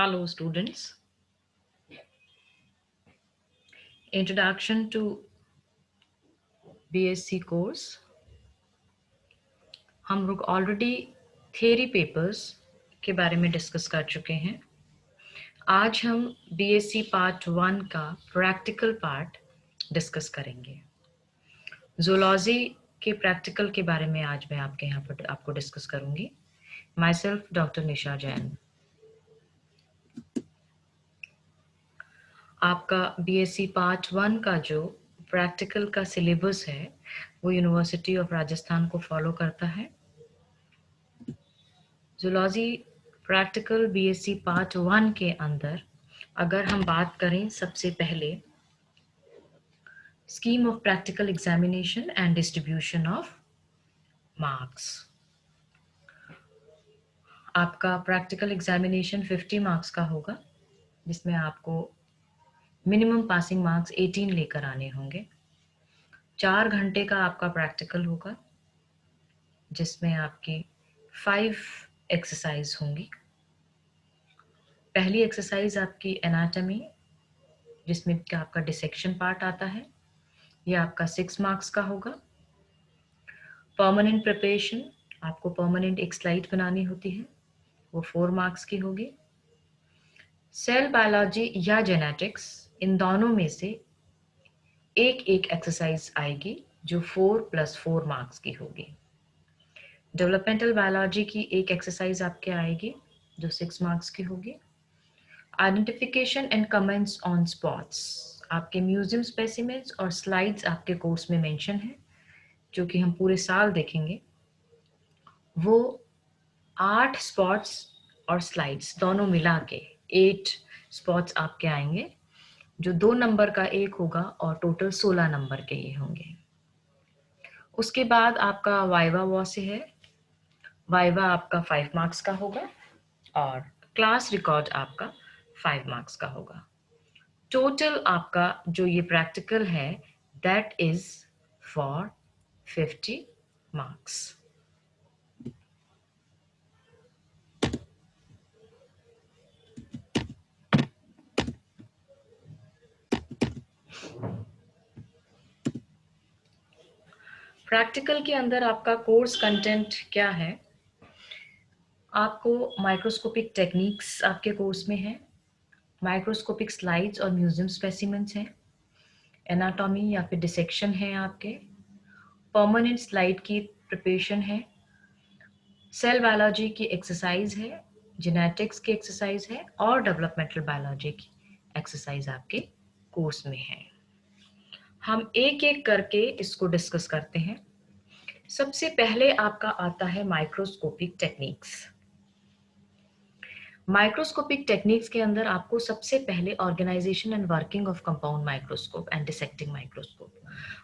Hello students. Introduction to BSc course. हम लोग already theory papers के बारे में डिस्कस कर चुके हैं। आज हम BSc पार्ट 1 का प्रैक्टिकल पार्ट डिस्कस करेंगे। ज़ूलॉजी के प्रैक्टिकल के बारे में आज मैं आपके यहाँ पर आपको डिस्कस करूंगी। माई सेल्फ डॉक्टर निशा जैन। आपका BSc पार्ट 1 का जो प्रैक्टिकल का सिलेबस है वो यूनिवर्सिटी ऑफ राजस्थान को फॉलो करता है। ज़ूलॉजी प्रैक्टिकल BSc पार्ट 1 के अंदर अगर हम बात करें सबसे पहले scheme of practical examination and distribution of marks. आपका प्रैक्टिकल एग्जामिनेशन 50 मार्क्स का होगा, जिसमें आपको मिनिमम पासिंग मार्क्स 18 लेकर आने होंगे। 4 घंटे का आपका प्रैक्टिकल होगा, जिसमें आपकी 5 एक्सरसाइज होंगी। पहली एक्सरसाइज आपकी एनाटॉमी, जिसमें आपका डिसेक्शन पार्ट आता है, ये आपका 6 मार्क्स का होगा। परमानेंट प्रिपरेशन, आपको परमानेंट एक स्लाइड बनानी होती है, वो 4 मार्क्स की होगी। सेल बायोलॉजी या जेनेटिक्स, इन दोनों में से एक एक एक्सरसाइज आएगी जो 4+4 मार्क्स की होगी। डेवलपमेंटल बायोलॉजी की एक एक्सरसाइज आपके आएगी जो 6 मार्क्स की होगी। Identification and comments on spots, आपके म्यूजियम स्पेसिमेंट्स और स्लाइड्स आपके कोर्स में मेंशन है, जो कि हम पूरे साल देखेंगे। वो 8 स्पॉट्स और स्लाइड्स दोनों मिला के 8 स्पॉट्स आपके आएंगे, जो 2 नंबर का एक होगा और टोटल 16 नंबर के ये होंगे। उसके बाद आपका वाइवा वॉसे है। वाइवा आपका 5 मार्क्स का होगा और क्लास रिकॉर्ड आपका 5 मार्क्स का होगा। टोटल आपका जो ये प्रैक्टिकल है that is for 50 marks. Practical के अंदर आपका कोर्स कंटेंट क्या है? आपको माइक्रोस्कोपिक टेक्निक्स आपके कोर्स में है, माइक्रोस्कोपिक स्लाइड्स और म्यूजियम स्पेसिमेंट्स हैं, एनाटॉमी या फिर डिसेक्शन है आपके, परमानेंट स्लाइड की प्रिपरेशन है, सेल बायोलॉजी की एक्सरसाइज है, जेनेटिक्स की एक्सरसाइज है और डेवलपमेंटल बायोलॉजी की एक्सरसाइज आपके कोर्स में है। हम एक एक करके इसको डिस्कस करते हैं। सबसे पहले आपका आता है माइक्रोस्कोपिक टेक्निक्स। माइक्रोस्कोपिक टेक्निक्स के अंदर आपको सबसे पहले organisation and working of compound microscope and dissecting microscope,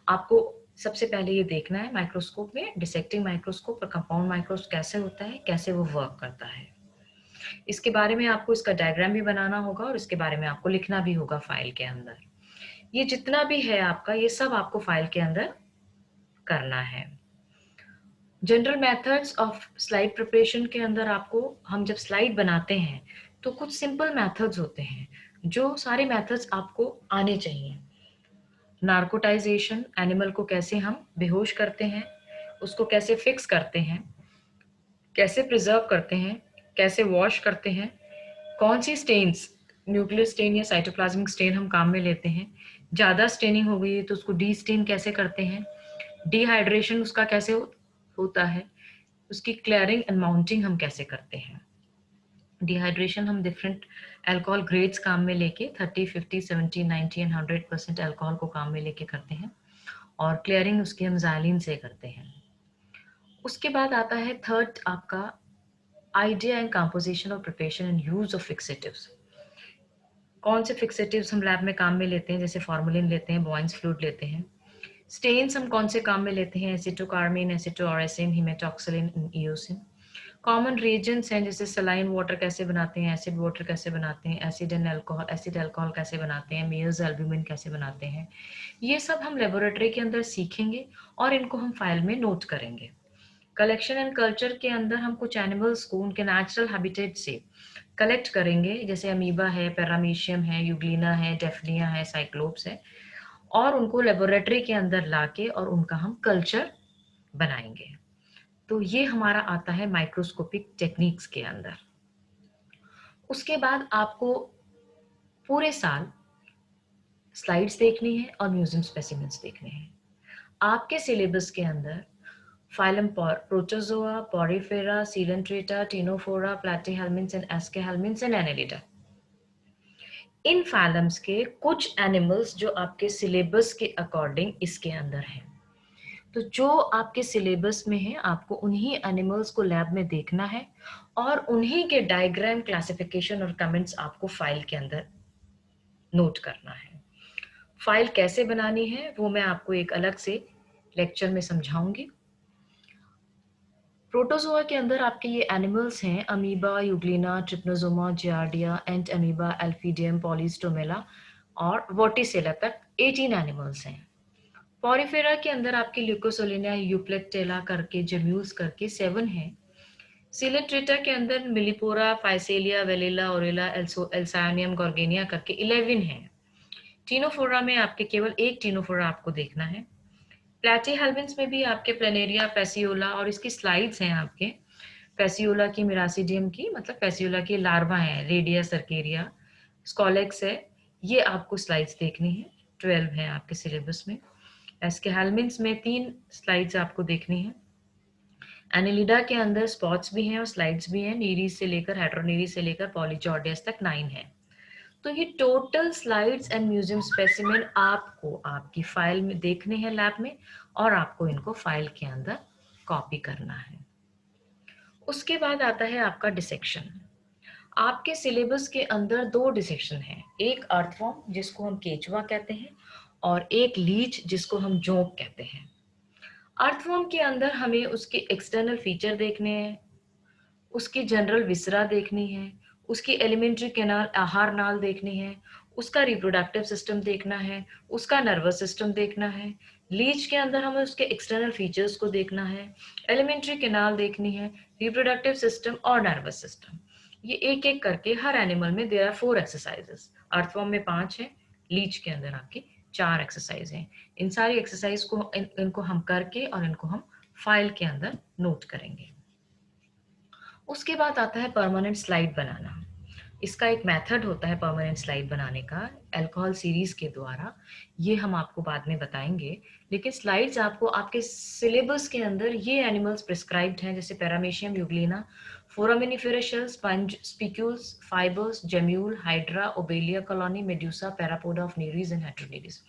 आपको सबसे पहले ये देखना है माइक्रोस्कोप में डिसेक्टिंग माइक्रोस्कोप और कंपाउंड माइक्रोस्कोप कैसे होता है, कैसे वो वर्क करता है। इसके बारे में आपको इसका डायग्राम भी बनाना होगा और इसके बारे में आपको लिखना भी होगा फाइल के अंदर। ये जितना भी है आपका, ये सब आपको फाइल के अंदर करना है। General methods of slide preparation के अंदर आपको, हम जब स्लाइड बनाते हैं तो कुछ सिंपल मेथड्स होते हैं, जो सारे मेथड्स आपको आने चाहिए। नार्कोटाइजेशन, एनिमल को कैसे हम बेहोश करते हैं, उसको कैसे फिक्स करते हैं, कैसे प्रिजर्व करते हैं, कैसे वॉश करते हैं, कौन सी स्टेन्स, न्यूक्लियर स्टेन या साइटोप्लाज्मिक स्टेन हम काम में लेते हैं, ज़्यादा स्टेनिंग हो गई है तो उसको डी स्टेन कैसे करते हैं, डिहाइड्रेशन उसका कैसे होता है, उसकी क्लियरिंग एंड माउंटिंग हम कैसे करते हैं। डिहाइड्रेशन हम डिफरेंट अल्कोहल ग्रेड्स काम में लेके 30, 50, 70, 90 एंड 100% अल्कोहल को काम में लेके करते हैं, और क्लियरिंग उसकी हम ज़ाइलिन से करते हैं। उसके बाद आता है थर्ड आपका idea and composition of preparation and use of fixatives. कौन से फिक्सेटिव्स हम लैब में काम में लेते हैं, जैसे फॉर्मुलिन लेते हैं, बॉइंस फ्लूइड लेते हैं। स्टेन्स हम कौन से काम में लेते हैं, एसिटोकार्मिन, एसिटोऑरेसिन, हिमेटॉक्सिलिन, ईओसिन। कॉमन रिएजेंट्स हैं, जैसे सलाइन वाटर कैसे बनाते हैं, एसिड वाटर कैसे बनाते हैं, acid and alcohol, acid alcohol कैसे बनाते हैं, मेयर्स एल्ब्यूमिन कैसे बनाते हैं। ये सब हम लेबोरेटरी के अंदर सीखेंगे और इनको हम फाइल में नोट करेंगे। कलेक्शन एंड कल्चर के अंदर हम कुछ एनिमल्स को उनके नेचुरल हैबिटेट से कलेक्ट करेंगे, जैसे अमीबा है, पैरामीशियम है, यूग्लिना है, डेफनिया है, साइक्लोप्स है, और उनको लेबोरेटरी के अंदर लाके और उनका हम कल्चर बनाएंगे। तो ये हमारा आता है माइक्रोस्कोपिक टेक्निक्स के अंदर। उसके बाद आपको पूरे साल स्लाइड्स देखनी है और म्यूजियम स्पेसिमेंट्स देखने हैं। आपके सिलेबस के अंदर phylum protozoa, porifera, coelenterata, ctenophora, platyhelminthes and aschelminthes and annelida, इन फाइलम्स के कुछ एनिमल्स जो आपके सिलेबस के अकॉर्डिंग इसके अंदर हैं। तो जो आपके सिलेबस में है आपको उन्हीं एनिमल्स को लैब में देखना है और उन्हीं के डायग्राम, क्लासिफिकेशन और कमेंट्स आपको फाइल के अंदर नोट करना है। फाइल कैसे बनानी है वो मैं आपको एक अलग से लेक्चर में समझाऊंगी। प्रोटोजोआ के अंदर आपके ये एनिमल्स हैं अमीबा, यूग्लिना, ट्रिप्नोसोमा, जियार्डिया, एंट अमीबा, एल्फीडियम, पॉलीस्टोमेला और वोटिसेला तक 18 एनिमल्स हैं। पॉरीफेरा के अंदर आपके ल्यूकोसोलिना, यूप्लेक्टेला करके, जेम्यूल्स करके 7 हैं। सिलेट्रेटा के अंदर मिलीपोरा, फाइसेलिया, वेलिला, ओरेला, एल्सानियम, गॉर्गेनिया करके 11 हैं। टीनोफोरा में आपके केवल एक टीनोफोरा आपको देखना है। प्लैटीहेल्मिन्थ्स में भी आपके प्लेनेरिया, पैसियोला, और इसकी स्लाइड्स हैं आपके पैसियोला की, मिरासिडियम की, मतलब पैसियोला की लार्वा है, रेडिया सर्केरिया, स्कॉलेक्स है, ये आपको स्लाइड्स देखनी है। 12 है आपके सिलेबस में। एस्केहेल्मिन्थ्स में 3 स्लाइड्स आपको देखनी है। एनेलिडा के अंदर स्पॉट्स भी हैं और स्लाइड्स भी हैं, नीरीज से लेकर, हेट्रोनीरीज से लेकर पॉलीजॉर्डियस तक 9 है। तो ये total slides and museum specimen आपको आपकी फाइल में देखने हैं लैब में, और आपको इनको फाइल के अंदर कॉपी करना है। उसके बाद आता है आपका डिसेक्शन। आपके सिलेबस के अंदर 2 डिसेक्शन हैं, एक अर्थवर्म जिसको हम केचुआ कहते हैं और एक लीच जिसको हम जोंक कहते हैं। अर्थवर्म के अंदर हमें उसके एक्सटर्नल फीचर देखने हैं, उसकी जनरल विसरा देखनी है, उसकी एलिमेंट्री कैनाल, आहार नाल देखनी है, उसका रिप्रोडक्टिव सिस्टम देखना है, उसका नर्वस सिस्टम देखना है। लीच के अंदर हमें उसके एक्सटर्नल फीचर्स को देखना है, एलिमेंट्री कैनाल देखनी है, रिप्रोडक्टिव सिस्टम और नर्वस सिस्टम। ये एक एक करके हर एनिमल में देयर आर 4 एक्सरसाइजेस। अर्थवर्म में 5 है, लीच के अंदर आपकी 4 एक्सरसाइज हैं। इन सारी एक्सरसाइज को इनको हम करके और इनको हम फाइल के अंदर नोट करेंगे। उसके बाद आता है परमानेंट स्लाइड बनाना। इसका एक मेथड होता है परमानेंट स्लाइड बनाने का, अल्कोहल सीरीज के द्वारा। ये हम आपको बाद में बताएंगे, लेकिन स्लाइड्स आपको आपके सिलेबस के अंदर ये एनिमल्स प्रिस्क्राइब्ड हैं, जैसे paramecium, euglena, foraminiferous shell, sponge, spicules, fibres, gemmule, hydra, obelia colony, medusa, parapodia of nereis and heteronereis.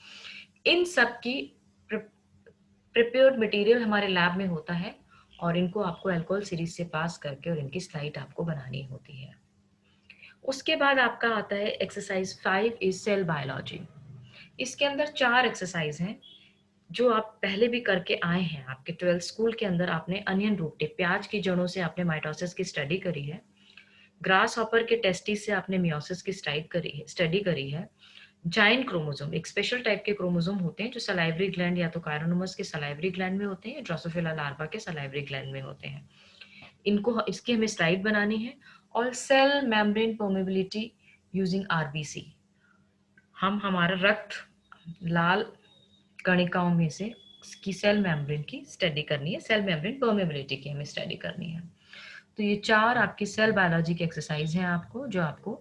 इन सब की प्रिपेयर्ड मटेरियल हमारे लैब में होता है और इनको आपको अल्कोहल सीरीज से पास करके और इनकी स्लाइड आपको बनानी होती है। उसके बाद आपका आता है एक्सरसाइज 5 इज सेल बायोलॉजी। इसके अंदर 4 एक्सरसाइज हैं जो आप पहले भी करके आए हैं। आपके 12th स्कूल के अंदर आपने अनियन रूट टिप, प्याज की जड़ों से आपने माइटोसिस की स्टडी करी है। ग्रास हॉपर के टेस्टिस से आपने मियोसिस की स्टडी करी है। जाइंट क्रोमोसोम, एक स्पेशल टाइप के क्रोमोसोम होते हैं जो सलाइवरी ग्लैंड या तो कायरोनोमस के सलाइवरी ग्लैंड में होते हैं या ड्रोसोफिला लार्वा के सलाइवरी ग्लैंड में होते हैं। इनको इसकी हमें स्लाइड बनानी है। और cell membrane permeability using RBC, हम हमारा रक्त लाल कणिकाओं में से की सेल मेम्ब्रेन की स्टडी करनी है, सेल मेम्ब्रेन परमेबिलिटी की हमें स्टडी करनी है। तो ये 4 आपकी सेल बायोलॉजी की एक्सरसाइज हैं आपको, जो आपको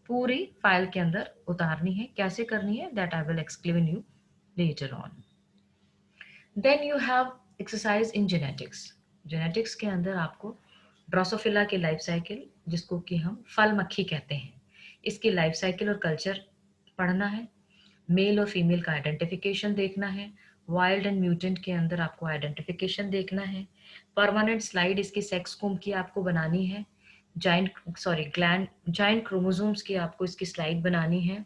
पूरी फाइल के अंदर उतारनी है। कैसे करनी है that I will explain you later on. Then you have exercise in genetics. Genetics के अंदर आपको ड्रोसोफिला की लाइफ साइकिल, जिसको कि हम फल मक्खी कहते हैं, इसकी लाइफ साइकिल और कल्चर पढ़ना है। मेल और फीमेल का आइडेंटिफिकेशन देखना है। वाइल्ड एंड म्यूटेंट के अंदर आपको आइडेंटिफिकेशन देखना है। परमानेंट स्लाइड इसकी सेक्स कोम की आपको बनानी है। जाइंट क्रोमोसोम्स की आपको इसकी स्लाइड बनानी है।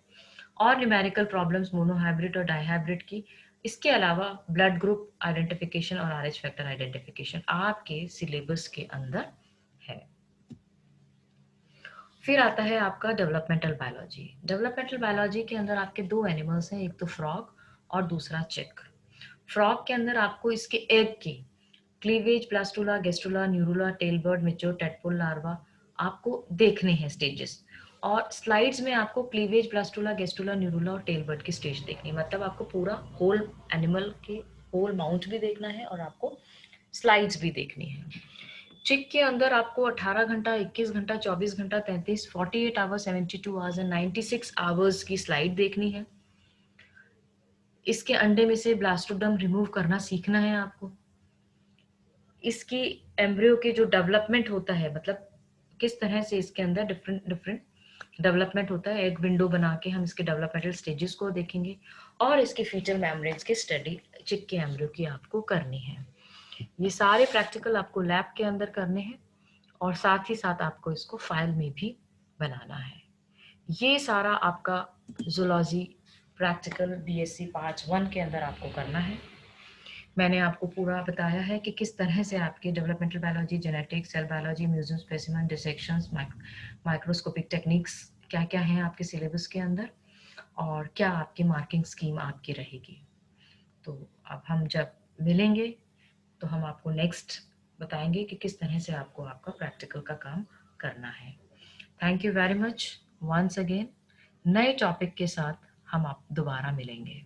और न्यूमेरिकल प्रॉब्लम्स मोनोहाइब्रिड और डाइहाइब्रिड की। इसके अलावा ब्लड ग्रुप आइडेंटिफिकेशन और आरएच फैक्टर आइडेंटिफिकेशन आपके सिलेबस के अंदर है। फिर आता है आपका डेवलपमेंटल बायोलॉजी। डेवलपमेंटल बायोलॉजी के अंदर आपके 2 एनिमल्स हैं, एक तो फ्रॉग और दूसरा चिक। फ्रॉग के अंदर आपको इसके एग की cleavage, blastula, gastrula, neurula, tailbud, mature tadpole larva आपको देखने हैं स्टेजेस। और स्लाइड्स में आपको क्लीवेज, ब्लास्टुला, गेस्ट्रुला, न्यूरुला और टेलबर्ड की स्टेज देखनी है। मतलब आपको पूरा होल एनिमल के होल माउंट भी देखना है और आपको स्लाइड्स भी देखनी है। चिक के अंदर आपको 18 घंटा, 21 घंटा, 24 घंटा, 33, 48 आवर्स, 72 आवर्स एंड 96 आवर्स की स्लाइड देखनी है। इसके अंडे में से ब्लास्टोडर्म रिमूव करना सीखना है आपको। इसकी एम्ब्रियो के जो डेवलपमेंट होता है, मतलब किस तरह से इसके अंदर डिफरेंट डिफरेंट डेवलपमेंट होता है, एक विंडो बना के हम इसके डेवलपमेंटल स्टेजेस को देखेंगे। और इसके फीचर मेम्ब्रेन्स की स्टडी चिक के एम्ब्रियो की आपको करनी है। ये सारे प्रैक्टिकल आपको लैब के अंदर करने हैं और साथ ही साथ आपको इसको फाइल में भी बनाना है। ये सारा आपका जूलॉजी प्रैक्टिकल बीएससी पार्ट 1 के अंदर आपको करना है। मैंने आपको पूरा बताया है कि किस तरह से आपके developmental biology, genetics, cell biology, museum specimen, dissections, microscopic techniques क्या क्या हैं आपके सिलेबस के अंदर और क्या आपकी मार्किंग स्कीम आपकी रहेगी। तो अब हम जब मिलेंगे तो हम आपको नेक्स्ट बताएंगे कि किस तरह से आपको आपका प्रैक्टिकल का काम करना है। Thank you very much once again. नए टॉपिक के साथ हम आप दोबारा मिलेंगे।